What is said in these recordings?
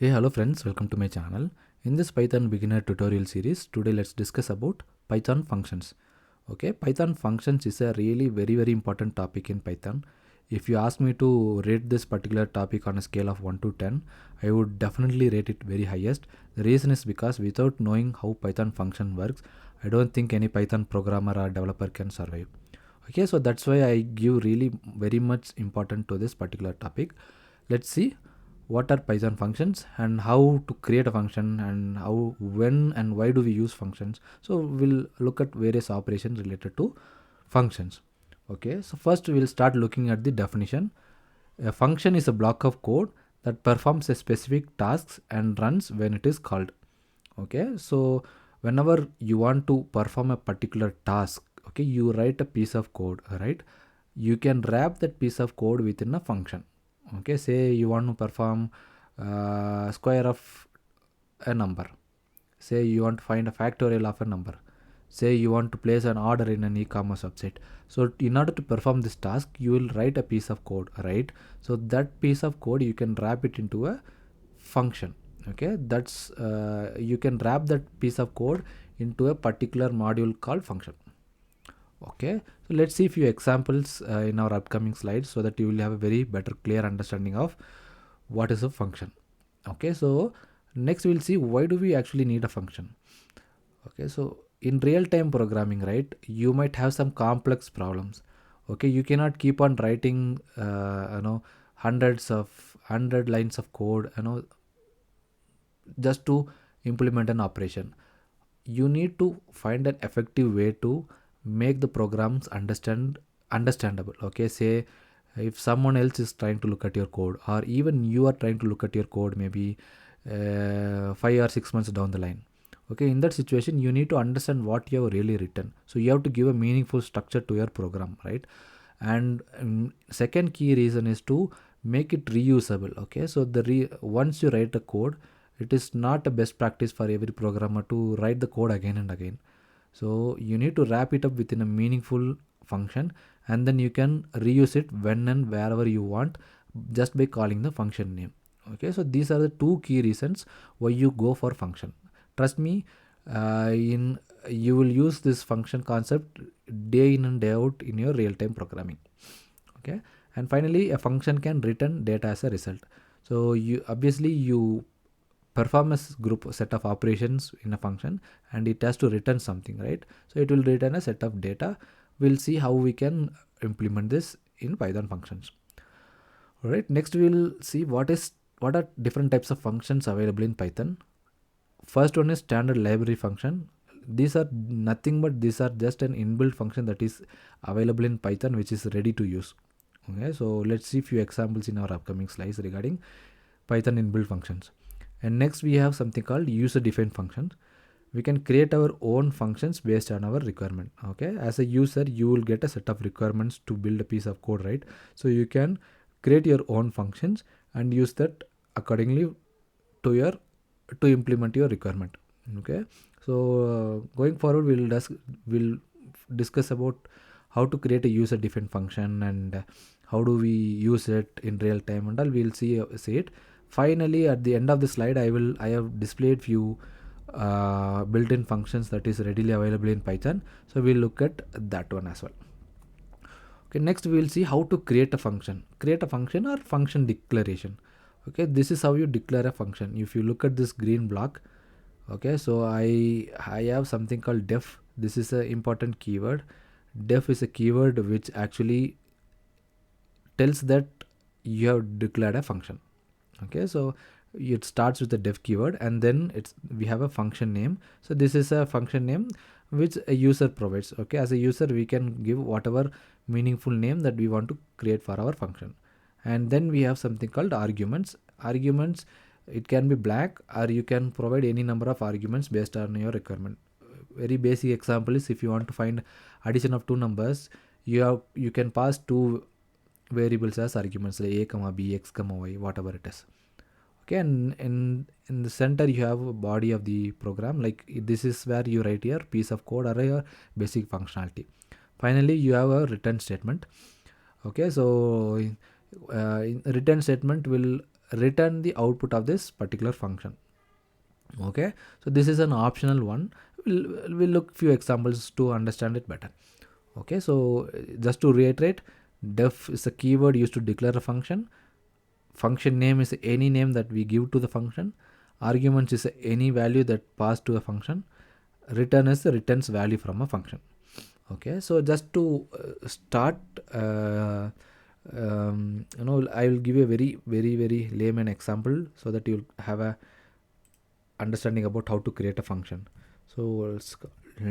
Hey, hello friends, welcome to my channel. In this Python beginner tutorial series, today let's discuss about Python functions. Okay, Python functions is a really very important topic in Python. If you ask me to rate this particular topic on a scale of 1 to 10, I would definitely rate it very highest. The reason is because without knowing how Python function works, I don't think any Python programmer or developer can survive. Okay, so that's why I give really very much important to this particular topic. Let's see what are Python functions and how to create a function and how, when and why do we use functions. So we'll look at various operations related to functions. Okay, so first we'll start looking at the definition. A function is a block of code that performs a specific task and runs when it is called. Okay, so whenever you want to perform a particular task, okay, you write a piece of code, right? You can wrap that piece of code within a function. Okay, say you want to perform square of a number, say you want to find a factorial of a number, say you want to place an order in an e-commerce website. So in order to perform this task, you will write a piece of code, right? So that piece of code you can wrap it into a function. Okay, that's you can wrap that piece of code into a particular module called function. Okay, so let's see a few examples in our upcoming slides so that you will have a very better clear understanding of what is a function. Okay, so next we'll see why do we actually need a function. Okay, so in real-time programming, right, you might have some complex problems. Okay, you cannot keep on writing hundred lines of code just to implement an operation. You need to find an effective way to make the programs understandable. Okay, say if someone else is trying to look at your code, or even you are trying to look at your code maybe 5 or 6 months down the line. Okay, in that situation you need to understand what you have really written, so you have to give a meaningful structure to your program, right? And second key reason is to make it reusable. Okay, so once you write the code, it is not a best practice for every programmer to write the code again and again. So you need to wrap it up within a meaningful function, and then you can reuse it when and wherever you want just by calling the function name. Okay, so these are the two key reasons why you go for function. Trust me, in you will use this function concept day in and day out in your real-time programming. Okay, and finally a function can return data as a result. So you perform a group set of operations in a function and it has to return something, right? So it will return a set of data. We'll see how we can implement this in Python functions. All right, next we'll see what are different types of functions available in Python. First one is standard library function. These are nothing but these are just an inbuilt function that is available in Python which is ready to use. Okay, so let's see few examples in our upcoming slides regarding Python inbuilt functions. And next we have something called user defined functions. We can create our own functions based on our requirement. Okay, as a user you will get a set of requirements to build a piece of code, right? So you can create your own functions and use that accordingly to implement your requirement. Okay, so going forward we'll discuss about how to create a user defined function and how do we use it in real time and all. We'll see it. Finally, at the end of the slide, I have displayed few built-in functions that is readily available in Python. So we'll look at that one as well. Okay, next we will see how to create a function or function declaration. Okay, this is how you declare a function. If you look at this green block, okay, so I have something called def. This is an important keyword. Def is a keyword which actually tells that you have declared a function. Okay, so it starts with the def keyword and then we have a function name. So this is a function name which a user provides. Okay, as a user we can give whatever meaningful name that we want to create for our function. And then we have something called arguments. It can be blank or you can provide any number of arguments based on your requirement. Very basic example is if you want to find addition of two numbers, you can pass two variables as arguments like a comma b, x comma y, whatever it is. Okay, and in the center you have a body of the program, like this is where you write your piece of code or your basic functionality. Finally you have a return statement. Okay, so return statement will return the output of this particular function. Okay, so this is an optional one. We'll look few examples to understand it better. Okay, so just to reiterate, def is a keyword used to declare a function. Function name is any name that we give to the function. Arguments is any value that passed to a function. Return is the returns value from a function. Okay, so just to start, I will give you a very layman example so that you'll have a understanding about how to create a function. So let's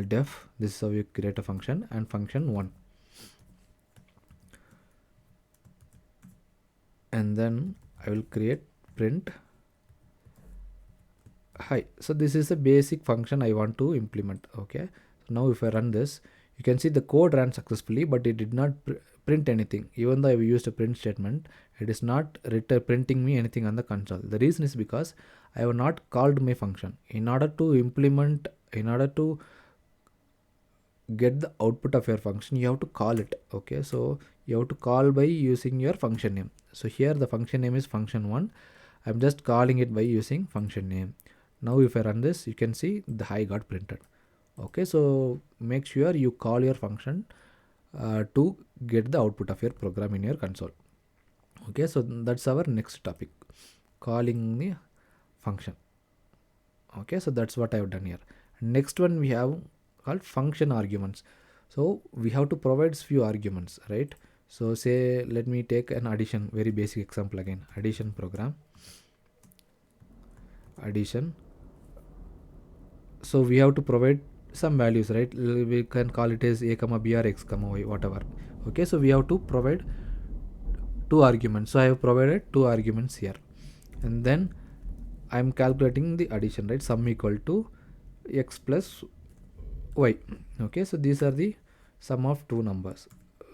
def, this is how you create a function, and function 1, and then I will create print hi. So this is a basic function I want to implement. Okay, so now if I run this, you can see the code ran successfully, but it did not print anything. Even though I used a print statement, it is not printing me anything on the console. The reason is because I have not called my function. In order to get the output of your function, you have to call it. Okay, so you have to call by using your function name. So here the function name is function 1. I'm just calling it by using function name. Now if I run this, you can see the hi got printed. Okay, so make sure you call your function to get the output of your program in your console. Okay, so that's our next topic, calling the function. Okay, so that's what I have done here. Next one we have called function arguments. So we have to provide few arguments, right? So say, let me take an addition, very basic example again, addition program, addition. So we have to provide some values, right? We can call it as a comma b or x comma y, whatever. Okay, so we have to provide 2 arguments. So I have provided 2 arguments here, and then I am calculating the addition, right? Sum equal to x plus y. Okay, so these are the sum of 2 numbers.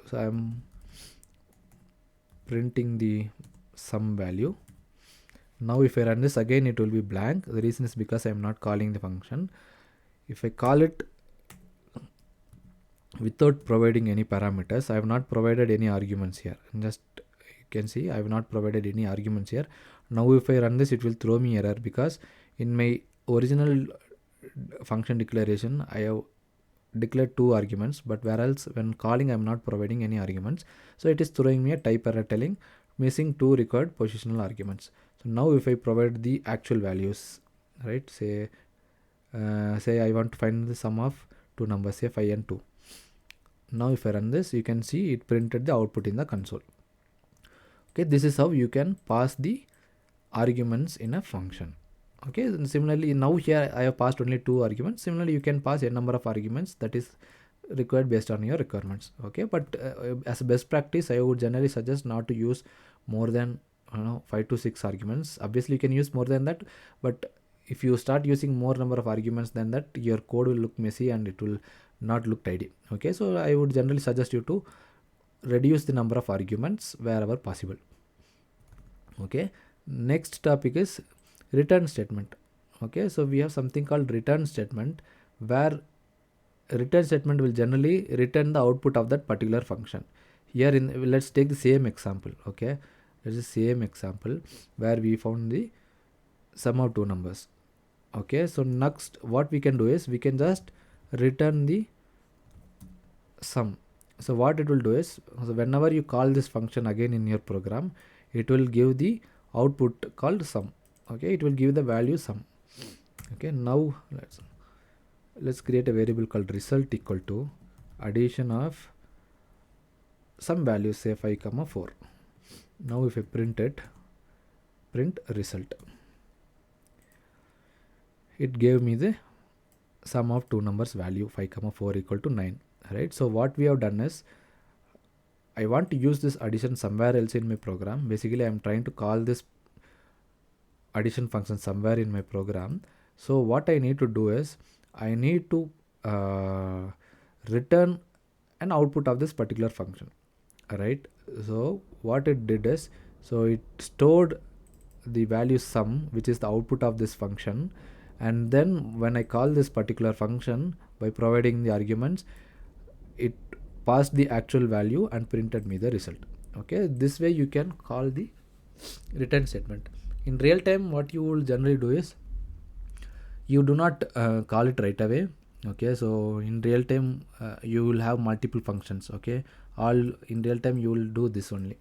So I am printing the sum value. Now if I run this again, it will be blank. The reason is because I am not calling the function. If I call it without providing any parameters, I have not provided any arguments here. Just you can see I have not provided any arguments here. Now if I run this, it will throw me error because in my original function declaration I have declared 2 arguments, but whereas when calling I am not providing any arguments, so it is throwing me a type error telling missing 2 required positional arguments. So now if I provide the actual values, right, say I want to find the sum of 2 numbers, say 5 and 2. Now if I run this, you can see it printed the output in the console. Okay, this is how you can pass the arguments in a function. Okay, and similarly now here I have passed only 2 arguments. Similarly you can pass a number of arguments that is required based on your requirements. Okay, but as a best practice, I would generally suggest not to use more than 5 to 6 arguments. Obviously you can use more than that, but if you start using more number of arguments than that, your code will look messy and it will not look tidy. Okay, so I would generally suggest you to reduce the number of arguments wherever possible. Okay, next topic is return statement. Okay, so we have something called return statement, where return statement will generally return the output of that particular function. Here let's take the same example. Okay, this is the same example where we found the sum of 2 numbers. Okay, so next what we can do is we can just return the sum. So what it will do is, so whenever you call this function again in your program, it will give the output called sum. Okay, it will give the value sum. Okay, now let's create a variable called result equal to addition of some values, say 5 comma 4. Now if I print it, print result, it gave me the sum of 2 numbers value 5 comma 4 equal to 9, right? So what we have done is, I want to use this addition somewhere else in my program. Basically I am trying to call this addition function somewhere in my program. So what I need to do is, I need to return an output of this particular function, right? So what it did is, so it stored the value sum, which is the output of this function, and then when I call this particular function by providing the arguments, it passed the actual value and printed me the result. Okay, this way you can call the return statement. In real time, what you will generally do is you do not call it right away. Okay, so in real time you will have multiple functions. Okay, all in real time you will do this only.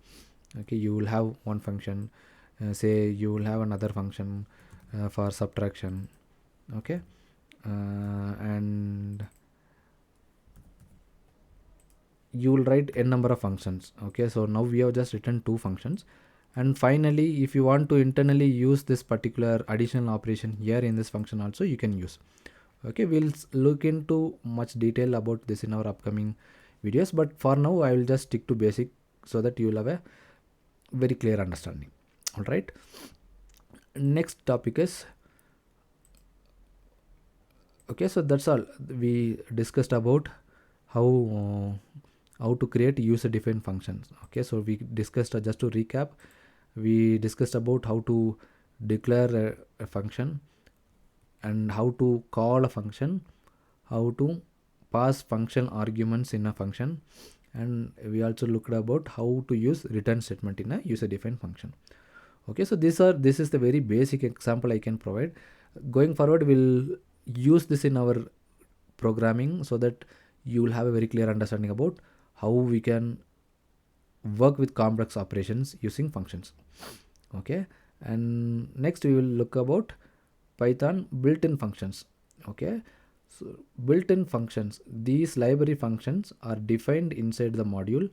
Okay, you will have one function, say you will have another function for subtraction. Okay, and you will write n number of functions. Okay, so now we have just written two functions, and finally if you want to internally use this particular additional operation here in this function also, you can use. Okay, we'll look into much detail about this in our upcoming videos, but for now I will just stick to basic so that you will have a very clear understanding. All right, next topic is, okay, so that's all we discussed about how to create user defined functions. Okay, so we discussed, just to recap, we discussed about how to declare a function and how to call a function, how to pass function arguments in a function, and we also looked about how to use return statement in a user defined function. Okay, so this is the very basic example I can provide. Going forward, we'll use this in our programming so that you will have a very clear understanding about how we can work with complex operations using functions. Okay, and next we will look about Python built-in functions. Okay, so built-in functions, these library functions are defined inside the module,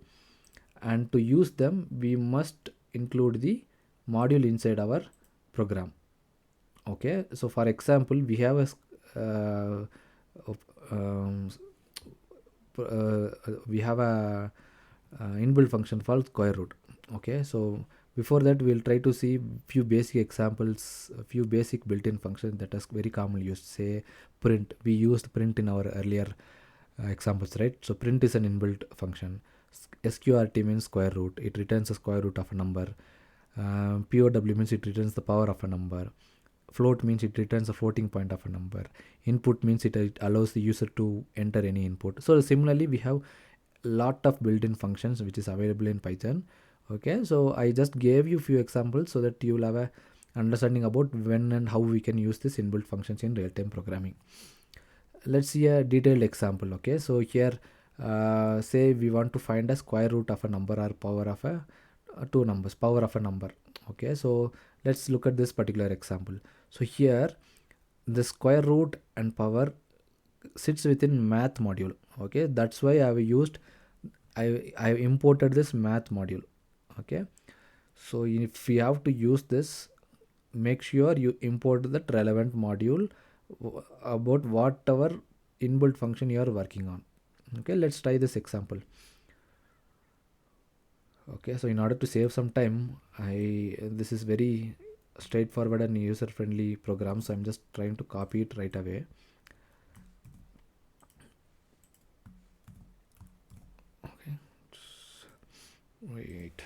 and to use them we must include the module inside our program. Okay, so for example, we have a um, we have a inbuilt function called square root. Okay, so before that we'll try to see few basic examples, a few basic built-in functions that is very commonly used. Say print, we used print in our earlier examples, right? So print is an inbuilt function. Sqrt means square root, it returns the square root of a number. POW means it returns the power of a number. Float means it returns a floating point of a number. Input means it allows the user to enter any input. So similarly we have lot of built-in functions which is available in Python. Okay, so I just gave you few examples so that you will have a understanding about when and how we can use this inbuilt functions in real-time programming. Let's see a detailed example. Okay, so here say we want to find a square root of a number or power of a two numbers, power of a number. Okay, so let's look at this particular example. So here the square root and power sits within math module. Okay, that's why I imported this math module. Okay, so if we have to use this, make sure you import that relevant module about whatever inbuilt function you are working on. Okay, let's try this example. Okay, so in order to save some time, this is very straightforward and user friendly program, so I'm just trying to copy it right away. Okay, wait,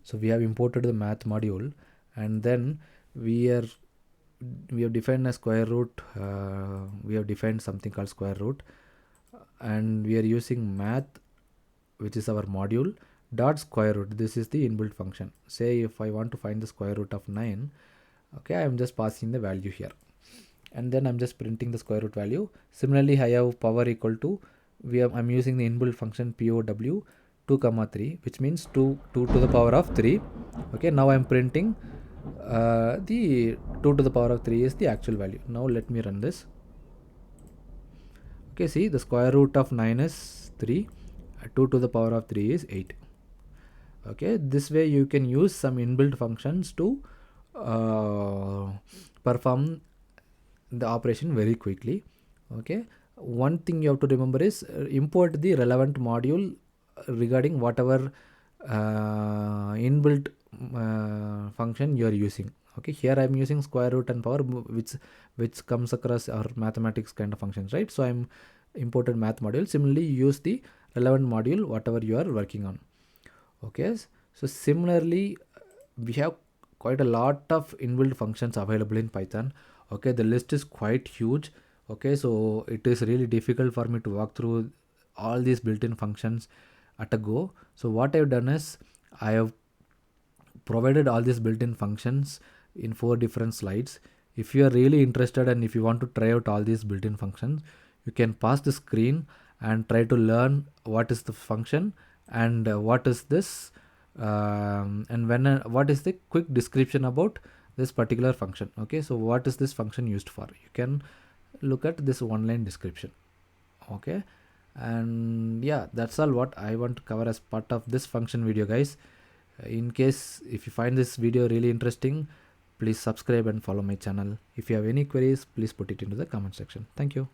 so we have imported the math module, and then we have defined a square root. We have defined something called square root, and we are using math, which is our module, dot square root. This is the inbuilt function. Say if I want to find the square root of 9, okay, I'm just passing the value here, and then I'm just printing the square root value. Similarly, I have power equal to, I'm using the inbuilt function POW 2 comma 3, which means 2 to the power of 3. Okay, now I'm printing the 2 to the power of 3 is the actual value. Now let me run this. Okay, see, the square root of 9 is 3, 2 to the power of 3 is 8. Okay, this way you can use some inbuilt functions to perform the operation very quickly. Okay, one thing you have to remember is import the relevant module regarding whatever inbuilt function you are using. Okay, here I'm using square root and power, which comes across our mathematics kind of functions, right? So I'm imported math module. Similarly, use the relevant module whatever you are working on. Okay, so similarly we have quite a lot of inbuilt functions available in Python. Okay, the list is quite huge. Okay, so it is really difficult for me to walk through all these built-in functions at a go. So what I've done is I have provided all these built-in functions in 4 different slides. If you are really interested and if you want to try out all these built-in functions, you can pause the screen and try to learn what is the function and what is this and when what is the quick description about this particular function. Okay, so what is this function used for? You can look at this one line description. Okay, and yeah, that's all what I want to cover as part of this function video, guys. In case if you find this video really interesting, please subscribe and follow my channel. If you have any queries, please put it into the comment section. Thank you.